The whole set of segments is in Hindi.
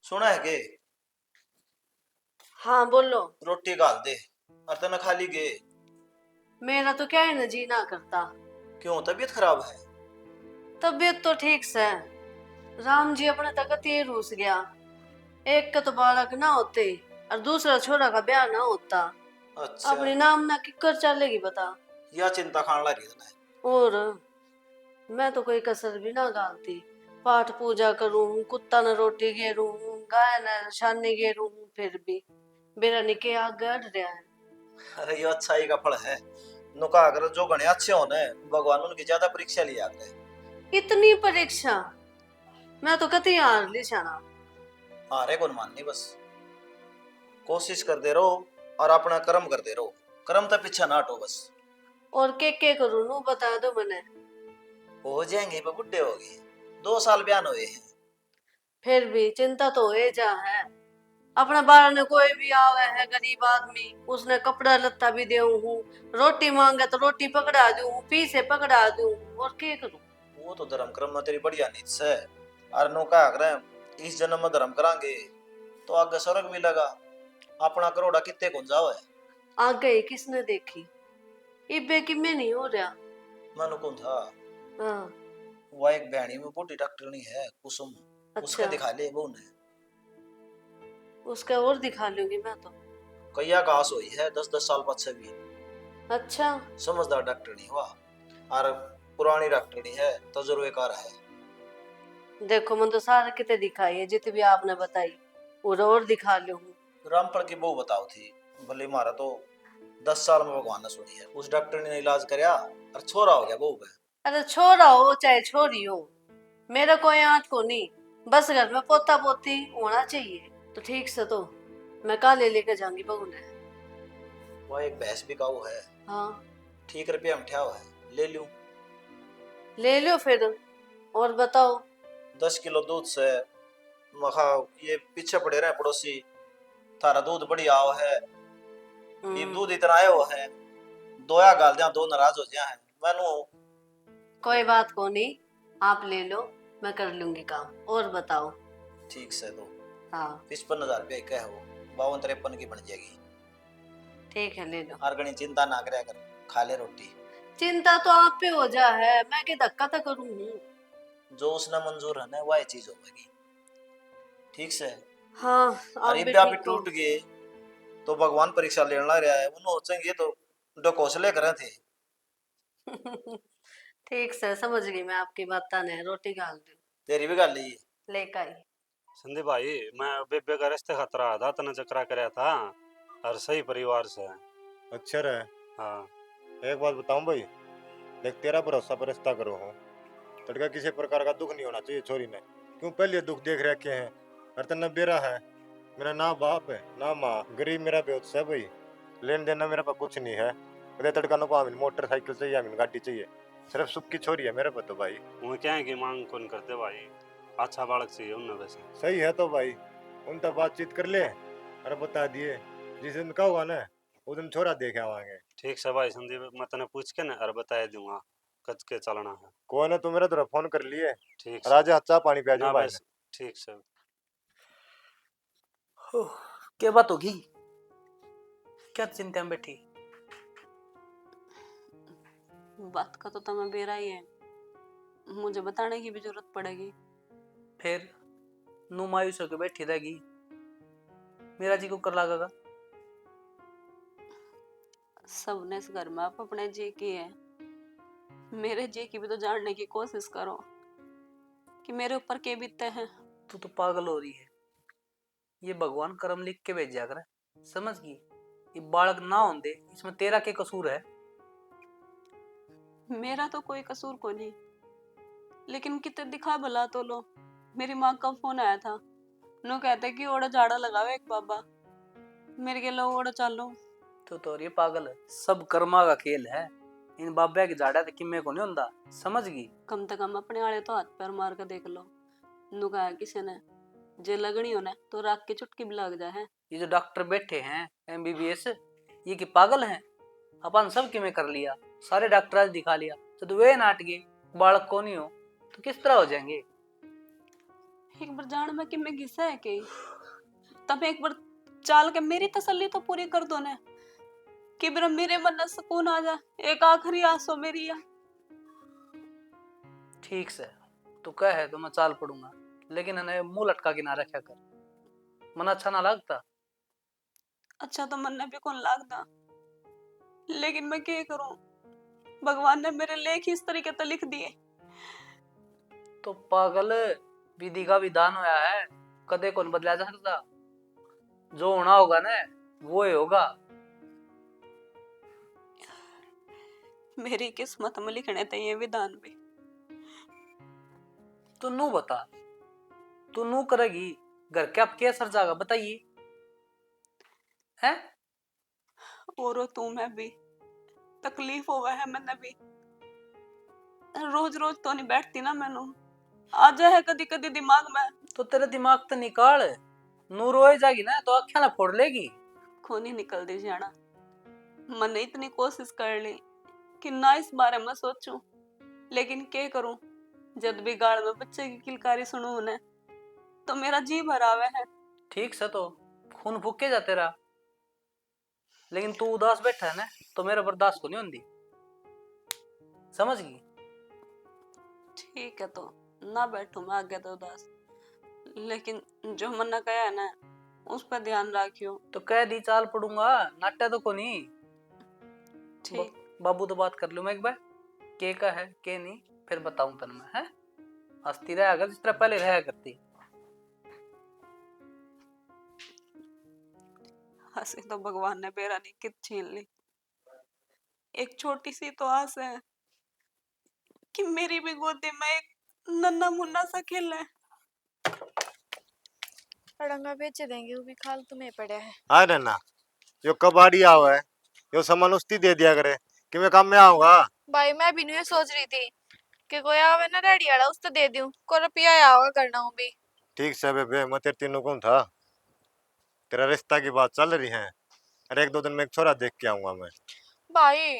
सुना है के हाँ बोलो। रोटी गाल दे और तना खाली गे। मेरा तो क्या है ना, जी ना करता। क्यों तबीयत खराब है? तबीयत तो ठीक से। राम जी अपने तक ये रूस गया। एक का तो बालक ना होते और दूसरा छोरा का ब्याह ना होता। अच्छा। अपनी नाम ना किकर चलेगी बता। या चिंता खान लगी तना। और मैं तो कोई कसर भी ना डालती। पाठ पूजा करूं, कुत्ता न रोटी गेरूं, गाय न शानी गेरूं, फिर भी मेरा निके आग गड़ रहा है। अरे ये अच्छाई का फल है। नुका अगर जो गणे अच्छे होने भगवान उनकी ज्यादा परीक्षा लिया करे। इतनी परीक्षा मैं तो कती हार ली शाना। हारे कौन माननी बस कोशिश कर दे रहो और अपना कर्म कर दे रहो। कर्म तो पीछा ना हटो बस। और के करूं नू बता दो मने। हो जाएंगे पर बुढ़े होगी। 2 साल बयान हुए हैं। फिर भी चिंता तो हो जा है। अपना बार ने कोई भी आवे है गरीब आदमी, उसने कपड़ा लत्ता भी दे हूँ। रोटी मांगे तो रोटी पकड़ा दूं, पी से पकड़ा दूं। और के करूं। वो तो धर्म कर्म में तेरी बढ़िया नीत है। और नुका अगर इस जन्म में धर्म करांगे तो आगे स्वर्ग मिलेगा। अपना करोड़ा कितने गुंजा जाओ है। आ गई किसने देखी। इबे कि में नहीं हो रहा। मनु कौन था? हाँ। वह एक बहनी में बूढ़ी डॉक्टरनी है कुसुम। उसका अच्छा। दिखा ले वो ने। उसका और दिखा लूंगी मैं तो। कैया घास हुई है 10-10 साल पीछे भी। अच्छा। समझदार डॉक्टरनी हुआ। और पुरानी डॉक्टरनी है तजुर्बेकार है। देखो मन तो सारा कितने दिखाई है जितनी भी आपने बताई। और दिखा लूंगी। रामपल की बहू बताओ थी। भले मारा तो 10 साल में भगवान ने सुनी है। उस डॉक्टरनी ने इलाज कराया और छोरा हो गया बहू पे। अरे छोरा हो चाहे छोरी हो, मेरा कोई आंट को नहीं। बस घर में पोता पोती होना चाहिए तो ठीक से। तो मैं काले लेके जाऊंगी बहू ने। वह एक भैंस भी काऊ है। हाँ। ठीक रुपया में ठा है। ले लूं? ले लो फिर। और बताओ। 10 किलो दूध से मखा। ये पीछे पड़े रहे पड़ोसी। थारा दूध बढ़िया आओ है। ये हम्म। दूध इतना आयो है। दोया गाल दिया दो नाराज हो जाए मैनू। कोई बात को नहीं। आप ले लो। मैं कर लूंगी काम। और बताओ। ठीक से दो। हाँ। 55,000 रुपया क्या है वो? 52-53 की बन जाएगी। ठीक है ले लो। और गणी चिंता ना करे कर। खा ले रोटी। चिंता तो आप पे हो जा है, मैं के धक्का तो करूंगी। जो उसने मंजूर है ना वह चीज होगी। ठीक से। हाँ। और आप ये भी भी आप ठीक हो। टूट गए तो भगवान परीक्षा लेना रहा है उन्होंने सोचेंगे तो डकोसले करे थे। ठीक से समझ गई मैं आपकी बात ने। रोटी डाल दूं। तेरी भी गल ये। लेकर आई। संदीप भाई, मैं बेबे का रिश्ते खतरा था तना चक्रा कराया था। और सही परिवार से है। अच्छा रहे। हाँ। एक बात बताऊं भाई, देख तेरा भरोसा पर रिश्ता करो हो। लड़का किसी प्रकार का दुख नहीं होना चाहिए छोरी ने। क्यों पहले दुख देख रखे हैं। और तना बेरा है। मेरा ना बाप है ना माँ, गरीब मेरा बेहोश है भाई। लेन देना मेरे पास कुछ नहीं है। अरे तड़का नो हमें मोटरसाइकिल चाहिए, हमें गाड़ी चाहिए। सिर्फ सुख की छोरी है मेरे पास तो भाई। वो क्या है कि मांग कौन करते भाई। अच्छा बालक चाहिए उन्हें वैसे। सही है तो भाई, उन तक बातचीत कर ले और बता दिए। जिस दिन का हुआ ना उस दिन छोरा देखे आवांगे। ठीक से भाई संदीप, मैं तने पूछ के ना और बता दूंगा कच के चलना है। कोई ना, तू मेरा तरफ फोन कर लिए। ठीक से। राजा चाह पानी पिया ना जाओ भाई ने। बस। ठीक से। क्या बात होगी? क्या चिंता में बैठी? बात का तो तुम्हें बेरा ही है। मुझे बताने की भी जरूरत पड़ेगी। फिर नू मायूस होकर बैठी रहेगी। मेरा जी को कर लागेगा। सबने इस घर में आप अपने जी की है। मेरे जी की भी तो जानने की कोशिश करो कि मेरे ऊपर क्या बीतते हैं। तू तो पागल हो रही है। ये भगवान कर्म लिख के भेज जाकर समझ गई। ये बालक ना होंदे इसमें तेरा क्या कसूर है? मेरा तो कोई कसूर को नहीं, लेकिन कितने दिखा भला तो लो। मेरी माँ का फोन आया था। नो कहते कि ओड़ा झाड़ा लगावे एक बाबा। मेरे के लो ओड़ा चालो। तो ये पागल है। सब कर्मा का खेल है। इन बाबा की झाड़ा किम्मे को नहीं होंदा। समझ गई? कम से कम अपने आले तो हाथ पैर मार कर देख लो। नु कहा किसी ने जे लगनी हो ना तो राख की चुटकी भी लग जाए। ये जो डॉक्टर बैठे हैं MBBS, ये कि पागल हैं? अपन सब किमें कर लिया। सारे डॉक्टर आज दिखा लिया तो वे नाट गए। बालक को नहीं हो तो किस तरह हो जाएंगे? एक बार जान में कि मैं घिसा है के तब एक बार चाल के मेरी तसल्ली तो पूरी कर दो ना कि मेरा मेरे मन में सुकून आ जा। एक आखिरी आसो मेरी या। ठीक से तू कह है तो मैं चाल पड़ूंगा, लेकिन इन्हें मुंह लटका के ना रखा कर, मन अच्छा ना लगता। अच्छा तो मन ने भी कौन लागदा, लेकिन मैं क्या करूं, भगवान ने मेरे लेख इस तरीके से लिख दिए। तो पागल, विधि का विधान होया है, कदे कौन बदला जा सकता। जो होना होगा ना वो ही होगा। मेरी किस्मत में लिखने थे ये विधान भी। तू नू बता, तू नू करेगी घर के अब क्या सर जागा बताइए है। और तू मैं भी तकलीफ होवा है मैंने भी। रोज रोज तो नहीं बैठती ना मैनू, आ जाए कदी कदी दिमाग में। तो तेरे दिमाग तो निकाल, नू रोए जागी ना तो आख्या ना फोड़ लेगी। खून ही निकल दी जाना। मैंने इतनी कोशिश कर ली कि ना इस बारे में सोचूं, लेकिन क्या करूं, जब भी गाल में बच्चे की किलकारी सुनूं ने तो मेरा जी भरावे है। ठीक से तो खून फूके जा तेरा, लेकिन तू उदास बैठा है ना तो मेरा बर्दाश्त को नहीं होती, समझ गई। ठीक है तो ना बैठू मैं आगे तो उदास, लेकिन जो मन्ना कहा है ना उस पर ध्यान रखियो। तो कह दी चाल पड़ूंगा, नाट्य तो को नहीं। ठीक। बाबू तो बात कर लूं मैं एक बार, के का है के नहीं, फिर बताऊं तन मैं है। हंसती रहा अगर जिस तरह पहले रहा करती। हंसी तो भगवान ने मेरा नहीं कित छीन ली। एक छोटी सी तो आस है कि मेरी भी गोदी में एक नन्ना मुन्ना सा खेला है। पड़ंगा बेच देंगे, वो भी खाल तुम्हें पड़ा है। हाँ नन्ना, यो कबाड़ी आवा है, यो सामान उस्ती दे दिया करे कि मैं काम में आऊंगा। भाई मैं भी नहीं सोच रही थी कि कोई आवे ना रेडी वाला उसको दे दूं, को रुपया आवा करना हूं भी। ठीक से बेबे, मैं तेरे तीनों कौन था, तेरा रिश्ता की बात चल रही है। अरे एक दो दिन में एक छोरा देख के आऊंगा मैं। भाई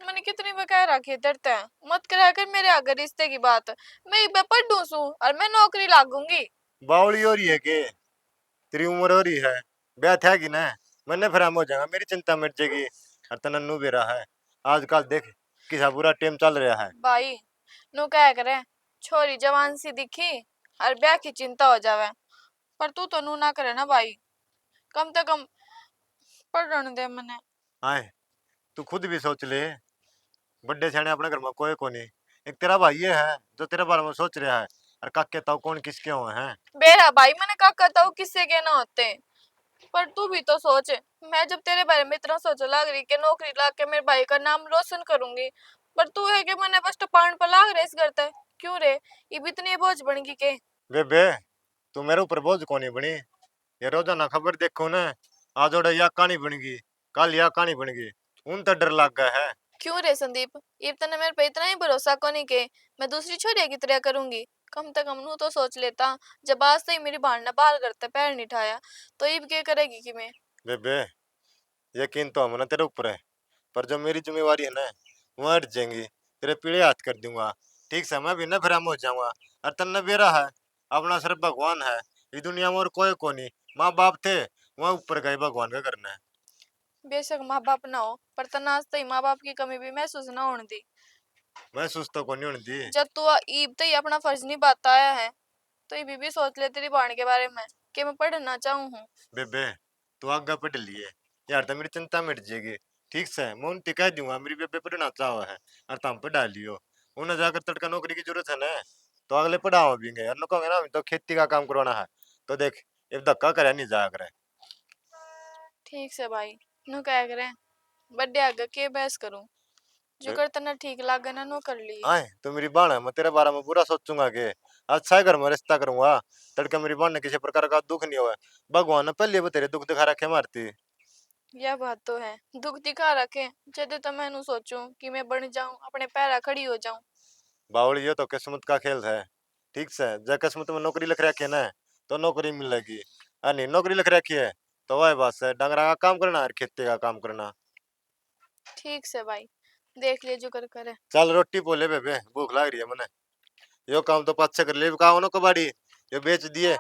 मैंने कितनी बार कह रखी है डरते हैं मत करा कर मेरे आगे रिश्ते की बात। मैं एक बार पढ़ दूं सू और मैं नौकरी लागूंगी। बावली हो रही है के, तेरी उम्र हो रही है, ब्याह था कि ना, मैंने फिर हम हो जाएगा, मेरी चिंता मिट जाएगी। और तनन्नू भी रहा है, आजकल देख किसा बुरा टाइम चल रहा है। भाई नु क्या करे, छोरी जवान सी दिखी और ब्याह की चिंता हो जावे, पर तू तो नू ना करे ना भाई, कम से कम पढ़ने दे मने। आए, तू खुद भी सोच ले, बड़े सियाने अपने घर में कोई को नहीं, एक तेरा भाई ये है जो तेरे बारे में सोच रहा है, और काके ताऊ कौन किसके हुए हैं। बेरा भाई मैंने कहा कहता हूँ किससे के ना होते, पर तू भी तो सोच, मैं जब तेरे बारे में इतना सोच लग रही कि नौकरी ला के मेरे भाई का नाम रोशन करूंगी, पर तू है कि मैंने बस टपान पर लाग रहे इस करते क्यों रे, ये भी इतनी बोझ बन गई के। बेबे, तू मेरे ऊपर बोझ को नहीं बनी, ये रोजाना खबर देखो ना, आज ओड़ा या कहानी बन गई, कल या कहानी बन गई, उन तो डर लग गया है। क्यों रे संदीप, ये तने मेरे पे इतना ही भरोसा को नहीं के मैं दूसरी छोरी की तरह करूंगी, कम से कम नू तो सोच लेता, जब आज से ही मेरी बहन ने बाल करते पैर नहीं उठाया तो ये क्या करेगी कि मैं। बेबे, यकीन तो हम ना तेरे ऊपर है, पर जो मेरी जिम्मेवारी है ना, वो हट जाएंगी, तेरे पीछे हाथ कर दूंगा। ठीक से मैं भी ना फिर हम हो जाऊंगा, और तन्ने बेरा है, अपना सिर्फ भगवान है, इस दुनिया में और कोई को नहीं। माँ बाप थे वहाँ ऊपर गए, भगवान का करना है। बेशक माँ बाप ना हो, पर तना आज तक माँ बाप की कमी भी महसूस ना होने दी। मैं सुस्त को नहीं होने दी। जब तू ईब तक अपना फर्ज निभाता आया है तो ये भी सोच ले तेरी बहन के बारे में कि मैं पढ़ना चाहूँ हूँ। बेबे, तू आगे पढ़ लिए यार तो मेरी चिंता मिट जाएगी। ठीक से मैं उनसे कह दूंगा मेरी बेबे पढ़ना चाहो है, और तुम पढ़ा लियो, उन्हें जाकर तड़का नौकरी की जरूरत है ना, तो अगले पढ़ाओ भी यार, नो कहोगे ना तो खेती का काम करवाना है, तो देख अब धक्का करे नहीं जाया करे। ठीक से भाई, नु क्या करे, बड़े आगे के बहस करूँ, जो कर तना ठीक लागे ना नो कर लिए। आए तो मेरी बहन है, मैं तेरे बारे में बुरा सोचूंगा कि अच्छा है घर में रिश्ता करूंगा, तड़का मेरी बहन ने किसी प्रकार का दुख नहीं हुआ, भगवान ने पहले भी तेरे दुख दिखा रखे मारती। यह बात तो है, दुख दिखा रखे, जब तो मैं नु सोचूं कि मैं बन जाऊं, अपने पैरा खड़ी हो जाऊं। बावली ये तो किस्मत का खेल है। ठीक से जब किस्मत में नौकरी लिख रखी है ना, तो नौकरी मिलेगी, और नहीं नौकरी लिख रखी है तो वही बात है, डंगरा का काम करना और खेती का काम करना। ठीक से भाई, देख लिए जो कर करे। चल रोटी बोले बेबे, भूख लग रही है मने, यो काम तो पाँच छह कर ले, कहा हो ना कबाड़ी, ये बेच दिए।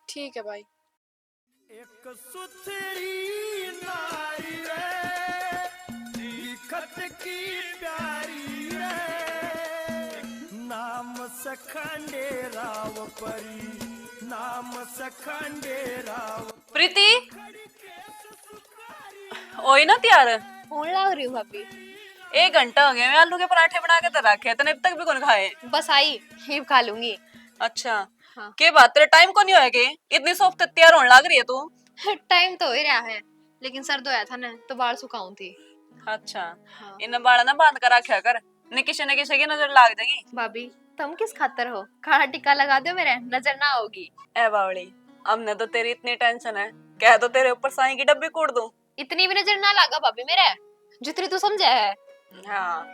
ठीक है भाई। एक सुथरी नारी रे, दिखत की प्यारी रे, नाम सखंडे राव परी, नाम सखंडे राव। प्रीति, ओए ना त्यार। फोन लाग रही हूँ भाभी। 1 घंटा हो गया, मैं आलू के पराठे बना के तो रखे थे, अब तक भी कौन खाए। बस आई ही खा लूंगी। अच्छा। हाँ। के बात, तेरे टाइम को नहीं होया के इतनी सॉफ्ट तैयार होने लग रही है तू। टाइम तो हो ही रहा है, लेकिन सर धोया था ना तो बाल सुखाऊं थी। अच्छा। हाँ। इन बाड़ा ना बांध कर रखा कर, न किसी की नजर लाग जाएगी। भाभी तुम किस खातर हो? काला टिक्का लगा दो, मेरे नजर ना होगी। ए बावली, हमने तो तेरी इतनी टेंशन है, कह तो तेरे ऊपर साईं की डब्बी कूट दूं। इतनी भी नजर ना लगा भाभी मेरे, जितनी तू समझा है। हाँ,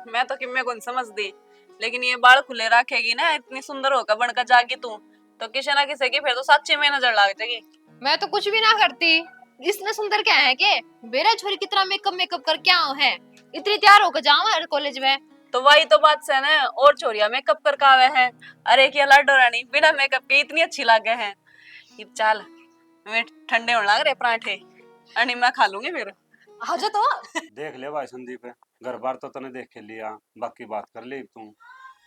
मैं तो किम्मे कौन समझ दी, लेकिन ये बाल खुले रखेगी ना, इतनी सुंदर होकर बनकर जागी तू, तो किसी ना किसी की फिर तो सच्ची में नजर लग जाएगी। मैं तो कुछ भी ना करती, इतना सुंदर क्या है के मेरा छोरी कितना मेकअप मेकअप कर क्या है, इतनी तैयार होकर जाऊं हर कॉलेज में। तो वही तो बात से ना, और छोरिया मेकअप कर आवे हैं, अरे क्या लाडो रानी बिना मेकअप के इतनी अच्छी लागे हैं। ये चाल, मैं ठंडे होने लग रहे पराठे, अनि मैं खा लूंगी फिर। आ जा तो। देख ले भाई संदीप, घर बार तो तने देख के लिया, बाकी बात कर ली तू।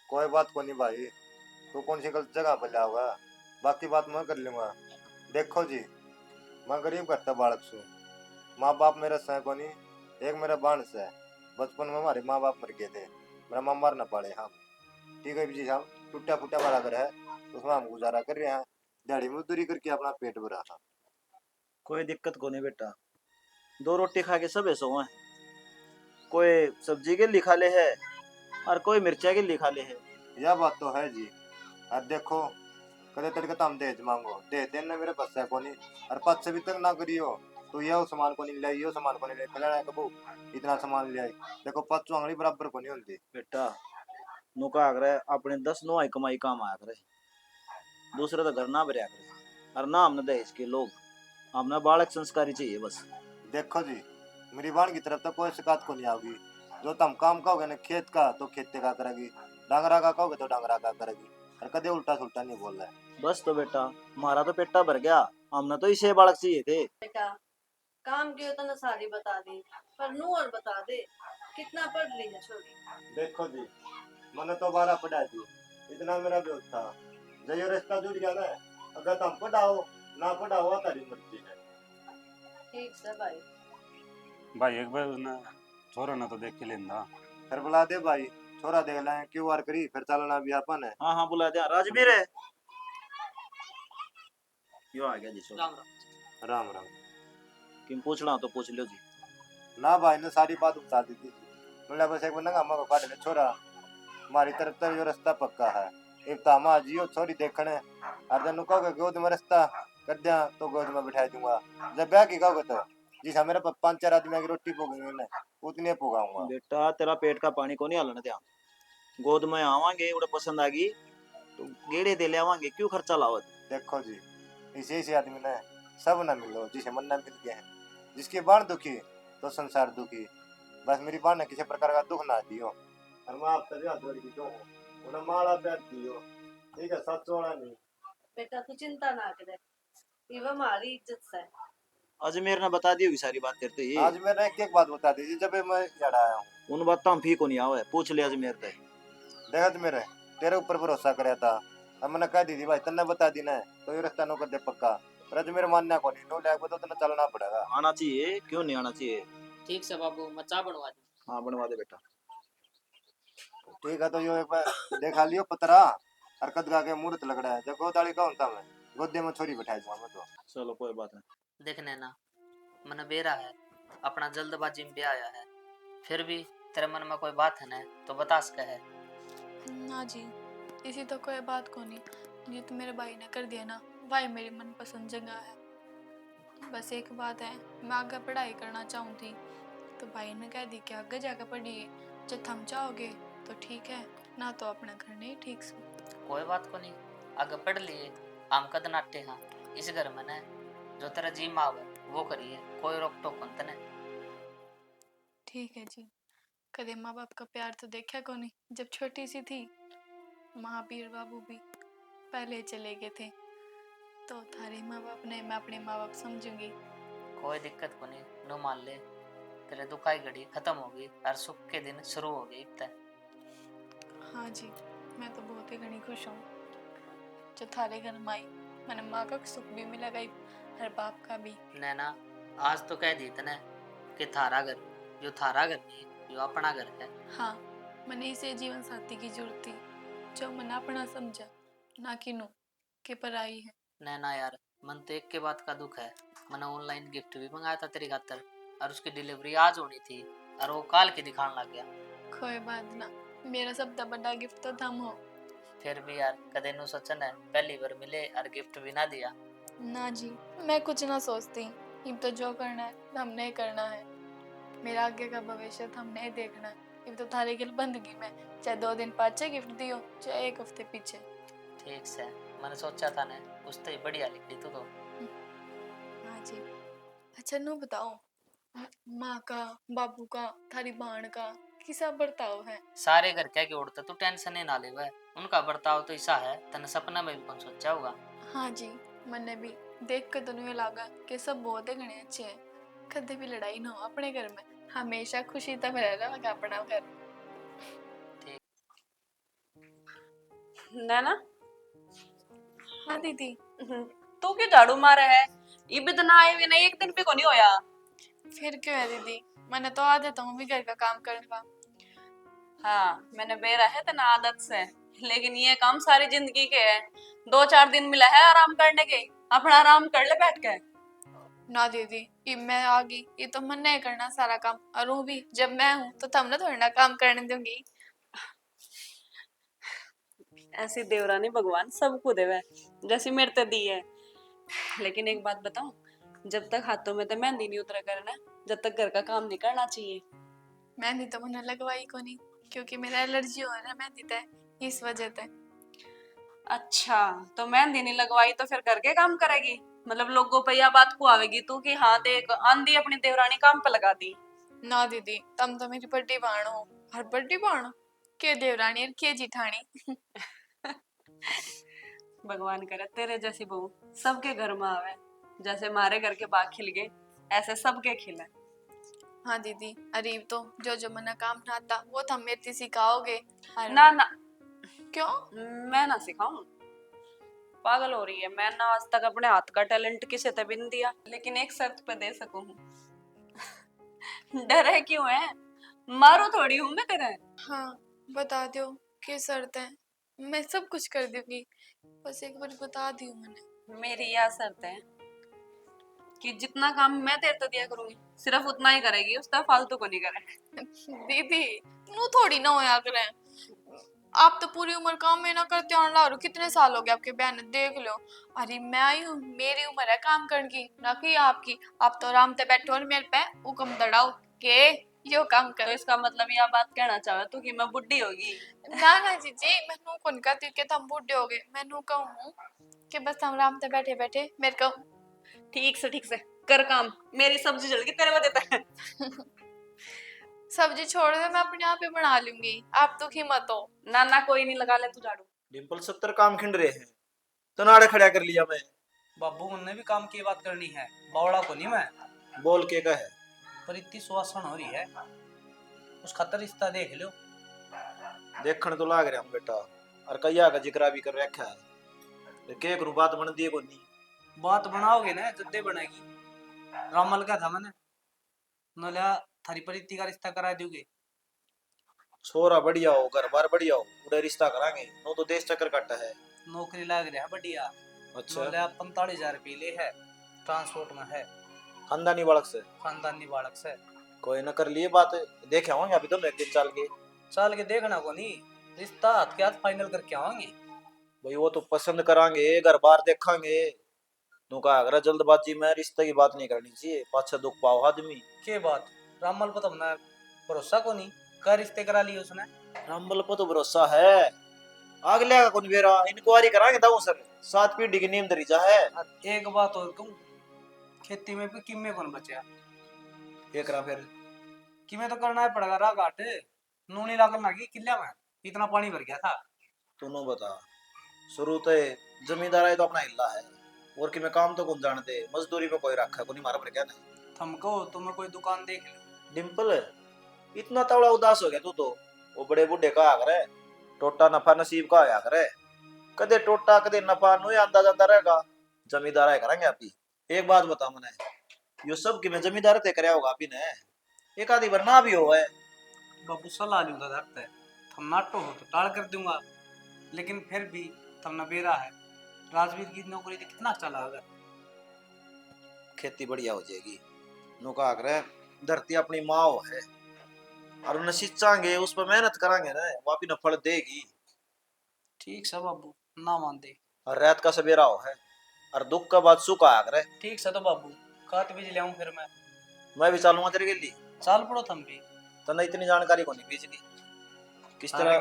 कोई बात को नहीं भाई, तू कौन सी गलत जगह पर लिया होगा, बाकी बात मैं कर लूंगा। देखो जी, मैं गरीब करता बालक छू, माँ बाप मेरा सह को नहीं, एक मेरा बांस है। बचपन में हमारे माँ बाप मर गए थे, मेरा माँ मार न पाड़े हम। ठीक है जी साहब, टूटा फूटा वाला घर है, उसमें हम गुजारा कर रहे हैं, दिहाड़ी मजदूरी करके अपना पेट भरा था। कोई दिक्कत को नहीं बेटा, 2 रोटी खा के सब ऐसो हैं। कोई सब्जी के लिखा ले है और कोई मिर्चा के लिखा ले है। यह बात तो है जी। अब देखो, कदे तड़के तम दहेज मांगो, दे देना मेरे पास है कोनी, और पद से भी तक ना करियो तो यह सामान को नहीं लाई, यो सामान को नहीं लाई, कल्याण कबू इतना सामान ले आई। देखो पद चुंगली बराबर को नहीं होती बेटा नुका आगरे अपने 10 नुआई कमाई काम आया करे, दूसरे तो घर ना भरया करे, और ना हमने दहेज के लोग, हमने बालक संस्कारी चाहिए बस। देखो जी, मेरी बाण की तरफ तो कोई शिकायत को नहीं आओगी। जो तुम काम कहोगे ना खेत का तो खेत का करेगी, डांगरा का कहोगे तो डांगरा का करेगी, और कदे उल्टा सुल्टा नहीं बोल रहा है। बस तो बेटा, हमारा तो पेटा भर गया, हमने तो इसे बालक चाहिए थे। बेटा काम की तो सारी बता दी, पर नू और बता दे कितना पढ़ ली है छोरी। देखो जी, मैंने तो 12 पढ़ा दी, इतना मेरा जोश था। जो ये रिश्ता जुड़ गया ना, अगर तुम पढ़ाओ ना पढ़ाओ तारी मर्जी है। ठीक से भाई। भाई एक बार ना छोरा ना तो देख के लेंदा। फिर बुला दे भाई, छोरा देख लें क्यूआर करी, फिर चलना भी अपन है। हाँ हाँ बुला दिया, राजवीर है यो आ गया जी। छोरा राम राम। किम पूछना हो तो पूछ लो जी। ना भाई ने सारी बात बता दी थी, बोला बस एक बंदा अम्मा को काट ले छोरा, हमारी तरफ तो ये रास्ता पक्का है। एक तामा जियो छोरी देखने, और जब कहोगे गोद में रास्ता कर दिया तो गोद में बिठा दूंगा, जब ब्याह की कहोगे तो जी हाँ मेरे 5-4 आदमी की रोटी पोगेंगे ना, उतने पोगाऊंगा। बेटा तेरा पेट का पानी को नहीं हलने ध्यान, गोद में आवांगे उड़े पसंद आगी तो गेड़े दे ले आवांगे, क्यों खर्चा लावत। देखो जी, इसे आदमी ने सब ना मिलो जिसे मन ना मिल गए हैं, जिसकी बाण दुखी तो संसार दुखी। बस मेरी बाण ने किसी प्रकार का दुख ना दियो, और मैं आप तभी हाथ जोड़ के कहूँ उन्हें माला प्यार दियो, ठीक है, सच छोड़ा नहीं। बेटा तू चिंता ना करे, ये हमारी इज्जत से। अजमेर ने बता दी होगी सारी बात करते ही। आज मैंने एक बात बता दी जब मैं जड़ा आया हूँ, उन बात हम फी को नहीं आवे, पूछ ले अजमेर ते। देखा मेरे तेरे ऊपर भरोसा कराया था, अब मैंने कह दी थी भाई तन्ने बता दी ना तो ये रास्ता नो कर दे पक्का, पर आज मेरे मानना को नहीं, नो लैग तो तन्ने चलना पड़ेगा। आना चाहिए, क्यों नहीं आना चाहिए। ठीक से बाबू, मैं चाय बनवा दी। हाँ बनवा दे बेटा। ठीक है, तो यो एक बार देखा लियो पतरा, हरकत गा के मुहूर्त लग रहा है, जब गोदाली का होता मैं गोदे में छोरी बैठाई जाऊंगा तो। चलो कोई बात नहीं। देखने ना, मन बेरा है, अपना जल्दबाजी में ब्याह आया है, फिर भी तेरे मन में कोई बात है ना तो बता सके है। ना जी, इसी तो कोई बात को नहीं, ये तो मेरे भाई ने कर दिया ना, भाई मेरी मनपसंद जगह है। बस एक बात है, मैं आगे पढ़ाई करना चाहूँ थी, तो भाई ने कह दी कि आगे जाकर पढ़िए, जब थम जाओगे तो ठीक है, ना तो अपना घर नहीं ठीक से। कोई बात को नहीं, आगे पढ़ लिए, आम कद नाटे हाँ, इस घर में ना जो तेरा जी माव है वो करिए, कोई रोक टोक बनते नहीं। ठीक है जी। कदे माँ बाप का प्यार तो देखा को नहीं, जब छोटी सी थी, महावीर बाबू भी पहले चले गए थे, तो थारे माँ बाप ने मैं अपने माँ बाप समझूंगी। कोई दिक्कत को नहीं, नो मान ले। तेरे दुखाई घड़ी खत्म हो गई और सुख के दिन शुरू हो गए इतना। हाँ जी, मैं तो बहुत ही घनी खुश हूँ जो थारे घर में आई। मैंने माँ का सुख भी मिला गई, हर बाप का भी। नैना, आज तो कह दी तने कि थारा घर जो थारा घर नहीं, जो अपना घर है। हाँ, मैंने इसे जीवन साथी की जरूरत थी जो मैंने अपना समझा, ना कि नो के पराई है। नैना यार, मन तो एक के बात का दुख है। मैंने ऑनलाइन गिफ्ट भी मंगाया था तेरी खातर और उसकी डिलीवरी आज होनी थी और वो काल की दिखाने लग गया। कोई बात ना, मेरा सबसे बड़ा गिफ्ट तो तुम हो। फिर भी यार कदे नु सचन है, पहली बार मिले और गिफ्ट भी ना दिया। ना जी, मैं कुछ ना सोचती। अब तो जो करना है हमने ही करना है। मेरा आगे का भविष्य तो हमने ही देखना है। अब तो थारे गिल बंदगी में चाहे 2 दिन पाछे गिफ्ट दियो चाहे 1 हफ्ते पीछे। ठीक से मैंने सोचा था ने कुछ तो ही बढ़िया लिखी तू तो। हाँ जी। अच्छा नु बताओ, माँ का, बाबू का, थारी बहन का किसा बर्ताव है? सारे घर क्या की उड़ता, तू टेंशन ही ना ले। वह उनका बर्ताव तो ऐसा है तने सपना में भी कौन सोचा होगा। हाँ जी, मैंने भी देख के तो यूं लगा कि सब बहुत ही घने अच्छे हैं। कभी भी लड़ाई ना हो अपने घर में, हमेशा खुशी तब रह रहा अपना घर। नैना, हाँ दीदी। तू क्यों झाड़ू मारे है? ये भी तो ना आए हुए नहीं, एक दिन भी को नहीं होया। फिर क्यों है दीदी, मैंने तो आदत हूँ भी घर का काम करने का। हाँ, मैंने बेरा है तना आदत से, लेकिन ये काम सारी जिंदगी के है। 2-4 दिन मिला है आराम करने के, अपना आराम कर ले बैठ के। ना दीदी, ये मैं आ गई, ये तो मन नहीं करना सारा काम। और वो भी जब मैं हूँ तो तुम ना थोड़ा ना काम करने दूंगी। ऐसी देवरानी भगवान सबको देवे, जैसी मेरे ते दी है। लेकिन एक बात बताऊं, जब तक हाथों में तो मेहंदी नहीं उतरा करना, जब तक घर का काम नहीं करना चाहिए। मेहंदी तो मैंने लगवाई को नहीं, क्योंकि मेरा एलर्जी हो ना मेहंदी ते, इस वजह से। अच्छा, तो मेहंदी नहीं लगवाई तो फिर घर के काम करेगी? मतलब लोगों पे यह बात को आवेगी तू कि हाँ देख आंधी अपनी देवरानी काम पे लगा दी। ना दीदी, तुम तो मेरी बड़ी बहन हो। हर बड़ी बहन के देवरानी और के जिठानी। भगवान करे तेरे जैसी बहू सबके घर में आवे, जैसे हमारे घर के बाग खिल गए ऐसे सबके खिले। हाँ दीदी, अरे तो जो जो मना काम ना आता वो तो हम मेरे से सिखाओगे। ना ना, क्यों? मैं ना सिखाऊं, पागल हो रही है। मैं ना आज तक अपने हाथ का टैलेंट किसी से भी नहीं दिया, लेकिन एक शर्त पे दे सकूं। डर है क्यों है? मारो थोड़ी हूं मैं तेरे। हाँ, बता दो क्या शर्त है, मैं सब कुछ कर दूंगी। बस एक बार बता दी मैंने। मेरी यह शर्त है कि जितना काम मैं तेरे को दिया करूंगी सिर्फ उतना ही करेगी, उसका फालतू को नहीं करे। दीदी, नू थोड़ी ना होया करें। आप तो पूरी उम्र काम में ना करते हो ला रहे हो। कितने साल हो गए आपके बहन, देख लो। अरे मैं आई हूँ, मेरी उम्र है काम करने की, ना कि आपकी। आप तो आराम से बैठो और मेरे पे हुक्म दड़ाओ के यो काम तो कर। इसका मतलब यह बात कहना चाहे तू कि मैं बुढ़ी होगी? ना ना जीजी, मैं नू कौन कहती कि तुम बूढ़े हो गए। मैं नू कहूँ कि बस हम आराम से बैठे बैठे मेरे को। ठीक से कर काम, मेरी सब्जी जल गई तेरे वजह से। सब्जी छोड़ दे, मैं अपने आप ही बना लूंगी, आप दुखी मत हो। ना ना कोई नहीं, लगा ले तू झाड़ू। डिम्पल 70 काम खिंड रहे हैं तो नाड़े खड़ा कर लिया मैं। बाबू उनने भी काम की बात करनी है, बावड़ा को नहीं मैं। बोल के कहे पर इतनी सुवासन हो रही है, उस खतर रिश्ता देख लो। देखने तो लाग रहा हूँ बेटा, और कैया का जिक्र भी कर रखा है। के करूं, बात बन दी कोनी। बात बनाओगे ना जद्दे बनेगी। रामल का था मैंने नोलिया थारी परिति का रिश्ता करा दोगे। छोरा बढ़िया हो, घर बार बढ़िया हो, उड़े रिश्ता करांगे। नो तो देश चक्कर काटा है। नौकरी लाग रहा है बढ़िया। अच्छा, नोलिया 45,000 रुपये ले है, ट्रांसपोर्ट में है, खानदानी बालक से खानदानी बालक से। कोई न कर लिए बात। देखे होंगे अभी तो एक दिन चाल के देखना को नहीं, रिश्ता हाथ के हाथ फाइनल करके आवांगे। भाई। वो तो पसंद करांगे, घर बार देखांगे। नु का अगर जल्दबाजी में रिश्ते की बात नहीं करनी चाहिए, पाछा दुख पाओ आदमी। के बात रामल पर तुमने भरोसा को नहीं, कर रिश्ते करा लिए उसने। रामबल पर तो भरोसा है। अगले का कौन बेरा इंक्वायरी करांगे दाऊ सर, 7 पीढ़ी की नींव दरीजा है। एक बात और कहूं, खेती में भी किम्मे कौन बचा। ये करा फिर किम्मे तो करना है पड़ेगा। रा घाट नूनी लागल लगी किला में, इतना पानी भर गया था। तूने बता, शुरू तो जमींदार है तो अपना हिल्ला है, और कि मैं काम तो कौन जानते, मजदूरी में कोई रखा को नहीं मारा पर क्या नहीं। थमको तुम्हें कोई दुकान देख लो। डिम्पल इतना तवड़ा उदास हो गया तू तो, वो बड़े बूढ़े का आकर है टोटा नफा नसीब का आया करे, कदे टोटा कदे नफा नु आंदा जाता रहेगा, जमींदार है करेंगे अभी। एक बात बता मने, यो सब कि मैं जमींदार ते करया होगा अभी ने, एक आधी बार ना भी हो है। बाबू सलाह लूंगा धरता है, थम नाटो हो तो टाल कर दूंगा, लेकिन फिर भी थम नबेरा है, राजवीर की नौकरी तो कितना अच्छा लगा। खेती बढ़िया हो जाएगी, नु का करे धरती अपनी माँ है, और उन्हें सिंचाएंगे उस पर मेहनत करांगे ना, वो अपना फल देगी। ठीक से बाबू, ना मान दे। और रात का सवेरा हो है, और दुख का बाद सुख आया करे। ठीक से तो बाबू, काट बीज ले आऊं फिर मैं भी चलूंगा तेरे के लिए। चाल पड़ो थम भी। तने इतनी जानकारी को नहीं बीजली किस तरह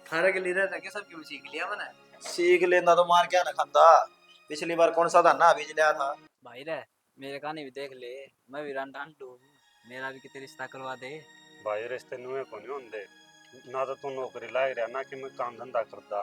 थारे के लिए रह के सब क्यों सीख लिया मैंने। सीख लेना तो मार क्या ना खाता, पिछली बार कौन सा धाना बीज लिया था। भाई रे मेरे कहानी भी देख ले, मैं भी रांडू हूँ, मेरा भी कितने रिश्ता करवा दे। भाई रिश्ते नुए को नहीं होंदे, ना तो तू नौकरी लाग रहा ना कि मैं काम धंधा करता,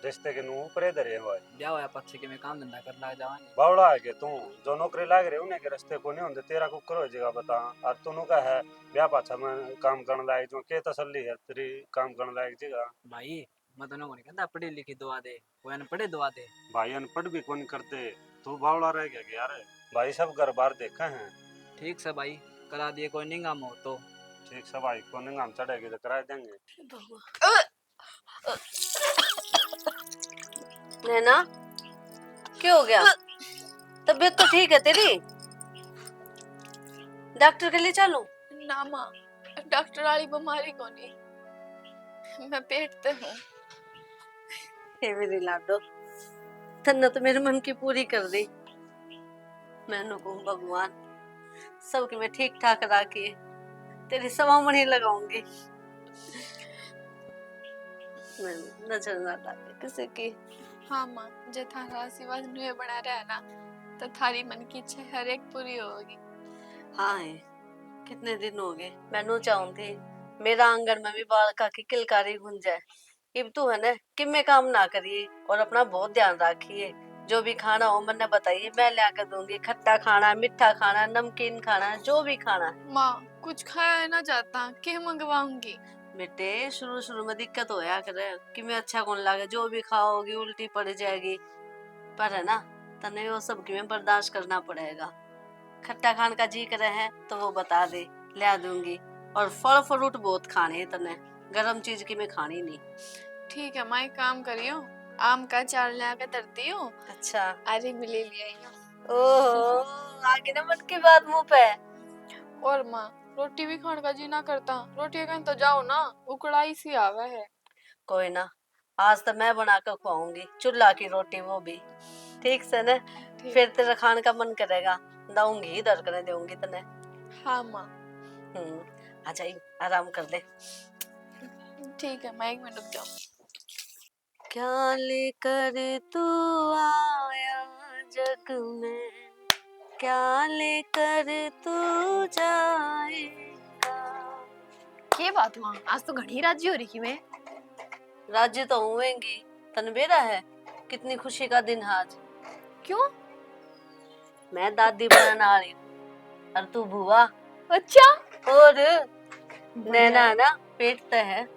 रिश्ते के नु ऊपर धरे भाई। ब्याह होया पक्षी के मैं काम धंधा कर ला जावांगे। बावड़ा है कि तू जो नौकरी लाग रहे उन्हें के रिश्ते को नहीं होंदे, तेरा कुकर हो जाएगा बता। और तू का है ब्याह पाछा में काम करने लायक जो के तसल्ली है तेरी काम करने लायक जगह। भाई मैं तो को नहीं कहता पढ़ी लिखी दुआ दे, वो अनपढ़े दुआ दे। भाई अनपढ़ भी कौन करते, तू बावड़ा रह गया यार। भाई सब घर बार देखे हैं। ठीक से भाई करा दिए, कोई निंगाम हो तो। ठीक से भाई को निगाम चढ़ेगी तो करा देंगे। नैना क्या हो गया, तबीयत तो ठीक है तेरी, डॉक्टर के लिए चलूं? ना माँ, डॉक्टर वाली बीमारी को नहीं, मैं पेट पे हूँ। हे मेरी लाडो, तन्ने तो मेरे मन की पूरी कर दी। मैंने को भगवान सबकी मैं ठीक ठाक राखी, तेरी सवामणी लगाऊंगी, मैं नजर ना लागे किसी की। हाँ माँ, जे थारा आशीर्वाद नुए बना रहा है ना, तो थारी मन की इच्छा हर एक पूरी होगी। हाँ है, कितने दिन हो गए मैनू चाहूं थी मेरा आंगन में भी बालका की किलकारी गुंज जाए। इब तू है ना कि मैं काम ना करिए और अपना बहुत ध्यान रखिए, जो भी खाना हो मैंने बताइए मैं ला कर दूंगी, खट्टा खाना, मीठा खाना, नमकीन खाना, जो भी खाना। माँ कुछ खाया ना जाता, क्या मंगवाऊंगी? बेटे शुरू शुरू में दिक्कत होया करे कि मैं अच्छा कौन लागे, जो भी खाओगी उल्टी पड़ जाएगी, पर है ना तने वो सब की में बर्दाश्त करना पड़ेगा। खट्टा खान का जी करे है तो वो बता दे, ला दूंगी। और फल फ्रूट बहुत खाने हैं तने, गरम चीज की मैं खानी नहीं। ठीक है माँ, एक काम करियो, आम का अचार ला के तरती हूँ। अच्छा अरे मिले ले आई हूँ। ओहो, आगे ना मन की बात मुंह पे। और माँ रोटी भी खाने का जी ना करता, रोटी कहीं तो जाओ ना, उकड़ाई सी आवा है। कोई ना, आज तो मैं बना कर खुआऊंगी चूल्हा की रोटी, वो भी ठीक से ना। फिर तेरा खाने का मन करेगा, दाऊंगी इधर करने दूंगी तने। हाँ माँ। आ जाइए आराम कर ले। ठीक है मैं 1 मिनट रुक जाओ। क्या लेकर तू आया जग में, क्या लेकर तू जाएगा। ये बात माँ, आज तो घनी राजी हो रही थी मैं। राज्य तो हुएंगी, तनबेरा है, कितनी खुशी का दिन है आज। क्यों? मैं दादी बनाने आ रही हूँ और तू बुआ। अच्छा, और नैना ना पेट पे है।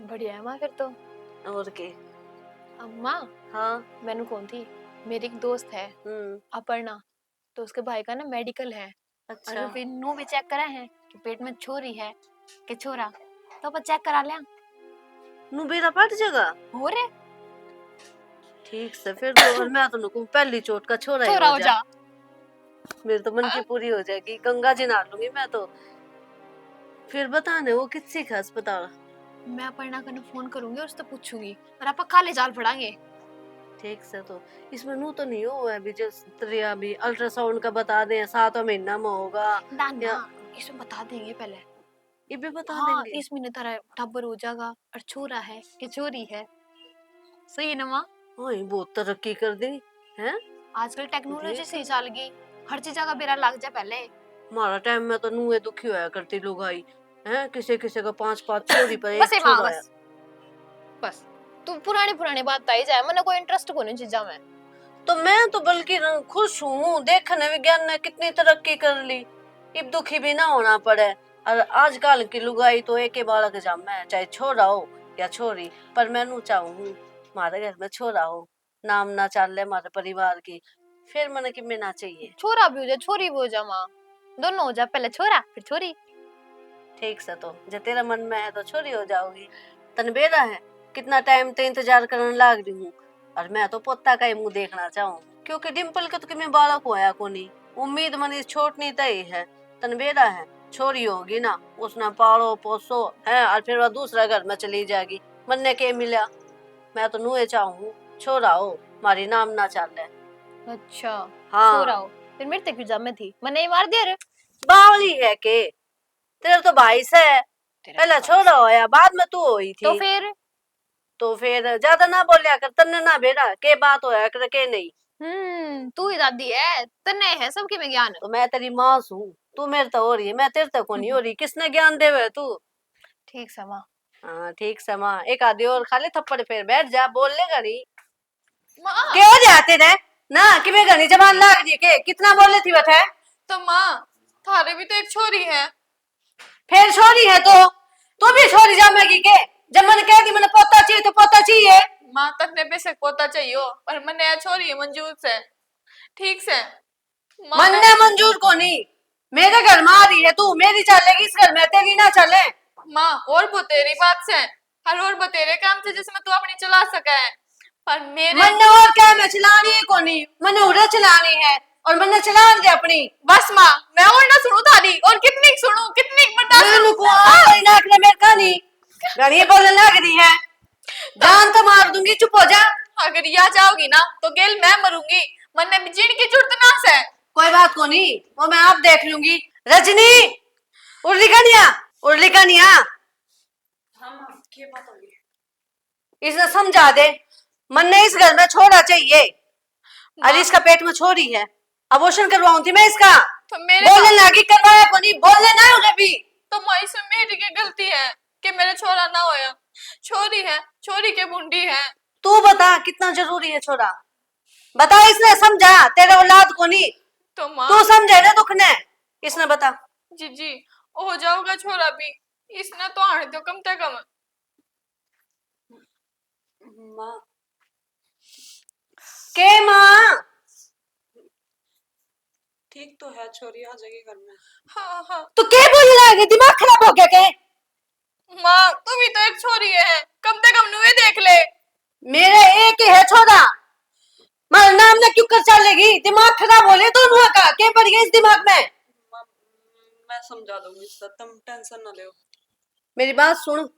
बढ़िया है माँ फिर तो। और के अम्मा, हाँ मैंने कौन थी, मेरी एक दोस्त है अपर्णा, तो उसके भाई का ना मेडिकल है। अच्छा। और फिर नू भी चेक करा है कि पेट में छोरी है कि छोरा, तो अपन चेक करा लिया। नू बेरा पट जगह हो रे, ठीक से फिर तो। और मैं तो नुकूं पहली चोट का छोरा ही हो जा, मेरे तो मन की पूरी हो जाएगी, गंगा जी नहा लूंगी मैं तो। फिर बताने वो किससे का अस्पताल। मैं अपर्णा को फोन करूंगी और उससे पूछूंगी, और आप काले जाल पड़ांगे। ठीक से तो इसमें नू तो नहीं हुआ अभी, जो त्रिया भी अल्ट्रासाउंड का बता दें 7वां महीना में होगा ना, इसमें बता देंगे पहले, ये भी बता हाँ, देंगे। इस महीने तारा टब्बर हो जाएगा, और छोरा है कि छोरी है। सही है ना माँ? हाँ बहुत तरक्की कर दी है आजकल टेक्नोलॉजी सही चल गई, हर चीज का बेरा लग जाए। पहले हमारा टाइम में तो नूहे दुखी होया करती लोग आई है, किसी किसी का 5-5 छोरी पर एक बस छोरा है। बस तू पुरानी पुरानी बात आई जाए, मैंने कोई इंटरेस्ट को नहीं चीजा में। तो मैं तो बल्कि खुश हूँ, देखने विज्ञान ने कितनी तरक्की कर ली, अब दुखी भी ना होना पड़े। और आजकल की लुगाई तो एक ही बालक जामे है, चाहे छोरा हो या छोरी। पर मैं नू चाहूँ हमारे घर में छोरा हो, नाम ना चल ले हमारे परिवार की, फिर मन की में ना चाहिए। छोरा भी हो जाए छोरी भी हो जाए माँ, दोनों हो जाए, पहले छोरा फिर छोरी। ठीक से तो जो तेरा मन में है तो छोरी हो जाओगी। तन बेरा है कितना टाइम तो इंतजार करने लाग रही हूँ, और मैं तो पोता का ही मुंह देखना चाहूँ, क्योंकि डिम्पल के तो कि मैं बालक होया को नहीं, उम्मीद मनी छोटनी तय है। तन बेरा है छोरी होगी ना, उसने पालो पोसो है और फिर वह दूसरा घर में चली जाएगी, मन्ने के मिला। मैं तो नुए चाहूँ छोरा हो, हमारी नाम ना चले। अच्छा हाँ छोरा हो, फिर मेरे तक एग्जाम में थी, मैंने ही मार दिया रे। बावली है के तेरा तो भाई से पहला छोरा होया, बाद में तू हुई थी। तो फिर ज्यादा ना बोलिया कर, तन्ने ना बेरा के बात होया कर के नहीं। तू ही दादी है, तन्ने है सबके में ज्ञान। तो मैं तेरी माँ हूँ, तू मेरे तो हो रही है, मैं तेरे तक को नहीं हो रही, किसने ज्ञान देवे तू। ठीक से माँ। हाँ ठीक से माँ, एक आधी और खाली थप्पड़ फिर बैठ जा, बोलने घड़ी माँ क्यों जाते थे ना कि मैं घनी जबान लाग दी के कितना बोले थी बता। तो माँ थारे भी तो एक छोरी है। फिर छोरी है तो तू भी छोरी जामेगी के, जब मैंने कह दी मैंने पोता चाहिए तो पोता चाहिए। माँ तक ने बेशक पोता चाहिए हो, पर मैंने यह छोरी है मंजूर से, ठीक से। मन ने मंजूर को नहीं, मेरे घर में आ रही है तू, मेरी चलेगी इस घर में, तेरी ना चले। माँ और बतेरी बात से हर और बतेरे काम से जिसमें तू अपनी चला सका है, पर मेरे मन ने और क्या मैं चलानी है को नहीं, मैंने उड़े चलानी है और मैंने चला दे अपनी। बस माँ मैं और ना सुनू थारी, और कितनी सुनू कितनी बर्दाश्त नाक ने मेरे का नहीं गाड़ी बोलने लग रही है, जान तो मार दूंगी, चुप हो जा। अगर यहाँ जाओगी ना तो गेल मैं मरूंगी, मन ने जीण की जरूरत ना से। कोई बात को नहीं, वो मैं आप देख लूंगी। रजनी उर्ली कनिया, उर्ली कनिया इसने समझा दे, मन ने इस घर में छोड़ा चाहिए और इसका पेट में छोरी है, अबॉर्शन करवाऊं थी मैं इसका। तो मेरे बोलने लगी करवाया को नहीं, बोलने ना उन्हें भी। तो माँ इसमें मेरी क्या गलती है कि मेरा छोरा ना होया, छोरी है, छोरी के बुंडी है। तू बता कितना जरूरी है छोरा, बता, इसने समझा तेरे औलाद को नहीं, तो माँ तू समझे ना दुख ने, इसने बता। जी हो जाओगा छोरा भी, इसने तो आने दो कम से कम। माँ के माँ ठीक तो है, छोरी आ जाएगी घर में। हाँ हाँ तू क्या बोलने लगी, दिमाग खराब हो गया के। माँ तू भी तो एक छोरी है, कम से कम नुए देख ले। मेरे एक ही है छोरा, मार नाम ने क्यों कर चलेगी, दिमाग खराब हो ले दोनों का, क्या पड़ गया इस दिमाग में। मैं समझा दूंगी सर, तुम टेंशन ना लो। मेरी बात सुन,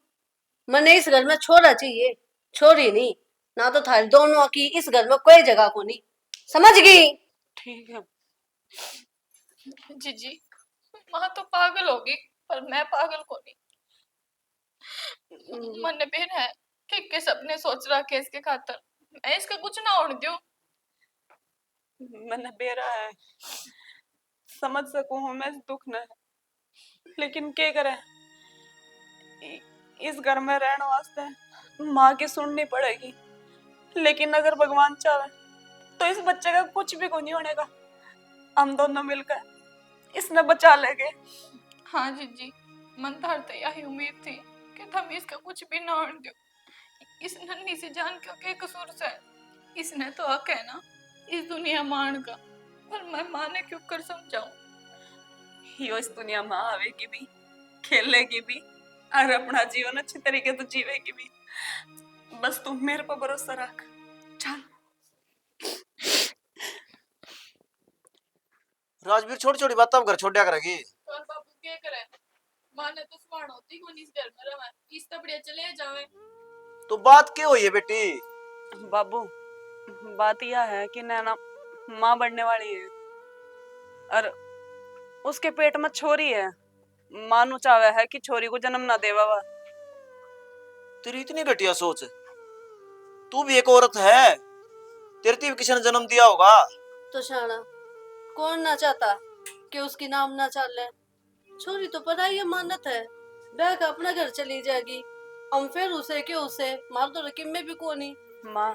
मैंने इस घर में छोरा चाहिए, छोरी नहीं, ना तो थारी दोनों की इस घर में कोई जगह को नहीं, समझ गई। ठीक है जी माँ तो पागल होगी, पर मैं पागल को नहीं। मन ने बेर है कि सपने सोच रहा के इसके खातर, मैं इसका कुछ ना होने दूं। मैंने बेरा है, समझ सकूं हूं मैं इस दुख ने, लेकिन क्या करे, इस घर में रहने वास्ते माँ की सुननी पड़ेगी। लेकिन अगर भगवान चाहे तो इस बच्चे का कुछ भी नहीं होने का, हम दोनों मिलकर इसने बचा लेंगे। हाँ जी मन थार तो यही उम्मीद थी कि तुम इसका कुछ भी ना होने दो। इस नन्ही सी जान क्यों के कसूर से, इसने तो हक है ना इस दुनिया मान का, पर मैं माने क्यों कर समझाऊं। यो इस दुनिया में आवेगी भी, खेलेगी भी और अपना जीवन अच्छे तरीके से जीवेगी भी। बस तुम मेरे पर भरोसा रख। चल राजवीर छोटी छोटी बात घर छोड़ दिया करेगी। और बाबू क्या करे, माँ ने तो स्वाण होती को इस घर में रहा, इस तबड़े चले जावे। तो बात क्या हुई है बेटी। बाबू बात यह है कि नैना माँ बनने वाली है और उसके पेट में छोरी है। माँ नु चावे है कि छोरी को जन्म ना देवा वा। तेरी इतनी घटिया सोच, तू भी एक औरत है, तेरे भी किसी ने जन्म दिया होगा। तो शाना कौन ना चाहता कि उसकी नाम ना चले, छोरी तो पता ही अमानत है, ब्याह का अपना घर चली जाएगी हम फिर उसे के उसे मार तो रकीब में भी कोनी। माँ,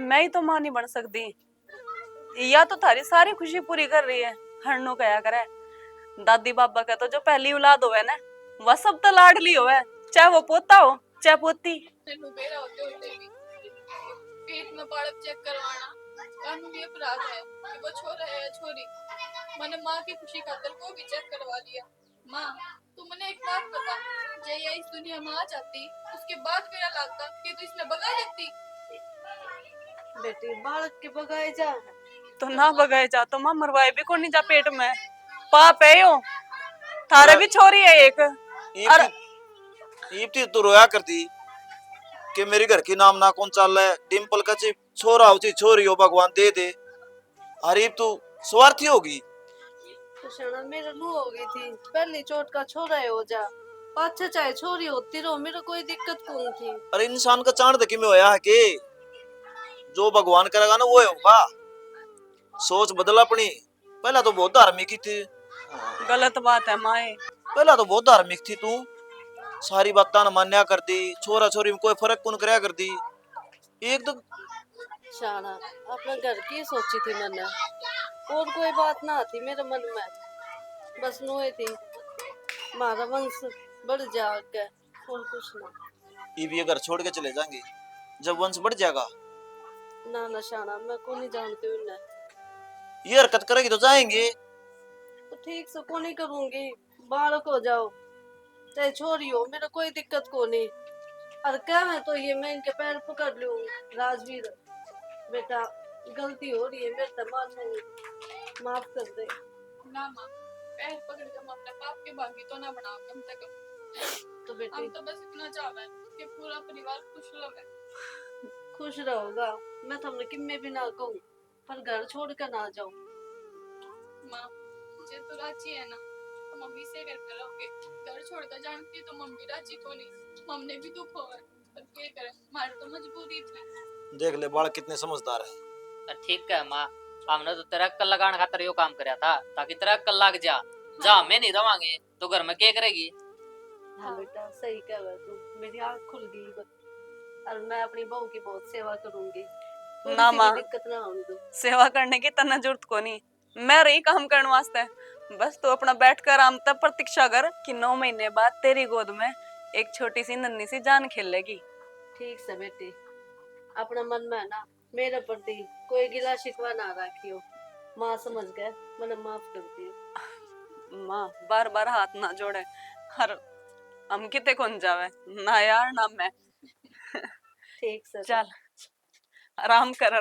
मैं ही तो माँ नहीं बन सकती। या तो थारी सारी खुशी पूरी कर रही है, हरनो कया करे। दादी बाबा का तो जो पहली औलाद होवे ना, वह सब तो लाडली होवे, चाहे वो पोता हो चाहे पोती। तेनू बेरा होते होते भी पेट में बालक चेक करवाना कानूनी अपराध है कि वो छोरा है या छोरी। मैंने माँ की खुशी खातर वो भी चेक करवा लिया। माँ, तू मैंने एक बात बता, जय या इस दुनिया में आ जाती उसके बाद मेरा लगता कि तू इसने भगा देती। बेटी बालक के बगाए जा है। तो ना बगाए जा तो माँ मरवाए भी कौन नहीं जा पेट में। पाप है यो, थारे भी छोरी है एक। और इप्ती तो रोया करती कि मेरे घर की नाम ना कौन चल है, डिम्पल का ची छोरा हो ची छोरी हो भगवान दे दे। अरे तू स्वार्थी होगी। तो शाना मेरे लू हो गई थी, पहली चोट का छोरा है हो जा, पाछे चाहे छोरी होती रहो, मेरे कोई दिक्कत कौन थी। अरे इंसान का चांद देखी में होया है कि जो भगवान करेगा ना वो होगा। सोच बदल अपनी। पहला तो बहुत धार्मिक ही थी। गलत बात है माए। पहला तो बहुत धार्मिक थी तू, सारी बातें मान्या कर दी, छोरा छोरी में कोई फर्क कौन करया कर दी। एक तो शाना अपने घर की सोची थी मैंने, और कोई बात ना थी मेरे मन में, बस नोए थी मारा वंश बढ़ जा आगे, और कुछ ना। ये भी घर छोड़ के चले जाएंगे जब वंश बढ़ जाएगा। ना ना शाना मैं को नहीं जानती उन्हें। ये हरकत करेगी तो जाएंगे। तो ठीक से को नहीं करूंगी, बालक हो जाओ चाहे छोरी हो, मेरा कोई दिक्कत को नहीं। और क्या है तो ये मैं इनके पैर पकड़ लूं। राजवीर बेटा गलती हो रही है मेरे से, माफ कर दे। ना माँ, पैर पकड़ के हम अपने पाप के भागी तो ना बनाओ कम से कम। तो बेटी हम तो बस इतना चाहते कि पूरा परिवार खुश रहे। खुश रहोगा, मैं तुमने कि मैं भी ना कहूँ, पर घर छोड़ कर ना जाऊं। माँ, जे तो राजी है ना तो मम्मी से घर पे रहोगे। घर छोड़कर जानती तो मम्मी राजी को नहीं, मम्मी भी दुख होगा, पर क्या करें, हमारी तो मजबूरी थी। देख ले बालक कितने समझदार है। तो ठीक है माँ, हमने तो तेरा अक्कल लगाने खातर यो काम करया था ताकि तेरा अक्कल लग जा। जा मैं नहीं रवांगे तो घर में क्या करेगी। हाँ बेटा सही कह रहा तू, मेरी आँख खुल गई बस। और मैं अपनी बहू की बहुत सेवा करूंगी, थोड़ी ना सी भी माँ, दिक्कत ना होने दूं। सेवा करने की तना जरूरत को नहीं, मैं रही काम करने वास्ते। बस तू अपना बैठ कर आराम तक प्रतीक्षा कर कि 9 महीने बाद तेरी गोद में एक छोटी सी नन्ही सी जान खेलेगी। ठीक से बेटी, अपना मन में ना मेरे प्रति कोई गिला शिकवा ना रखियो। माँ समझ गए, मैंने माफ कर दिया। माँ बार बार हाथ ना जोड़े, हर हम किते कौन जावे ना यार ना मैं। ठीक से चल आराम कर।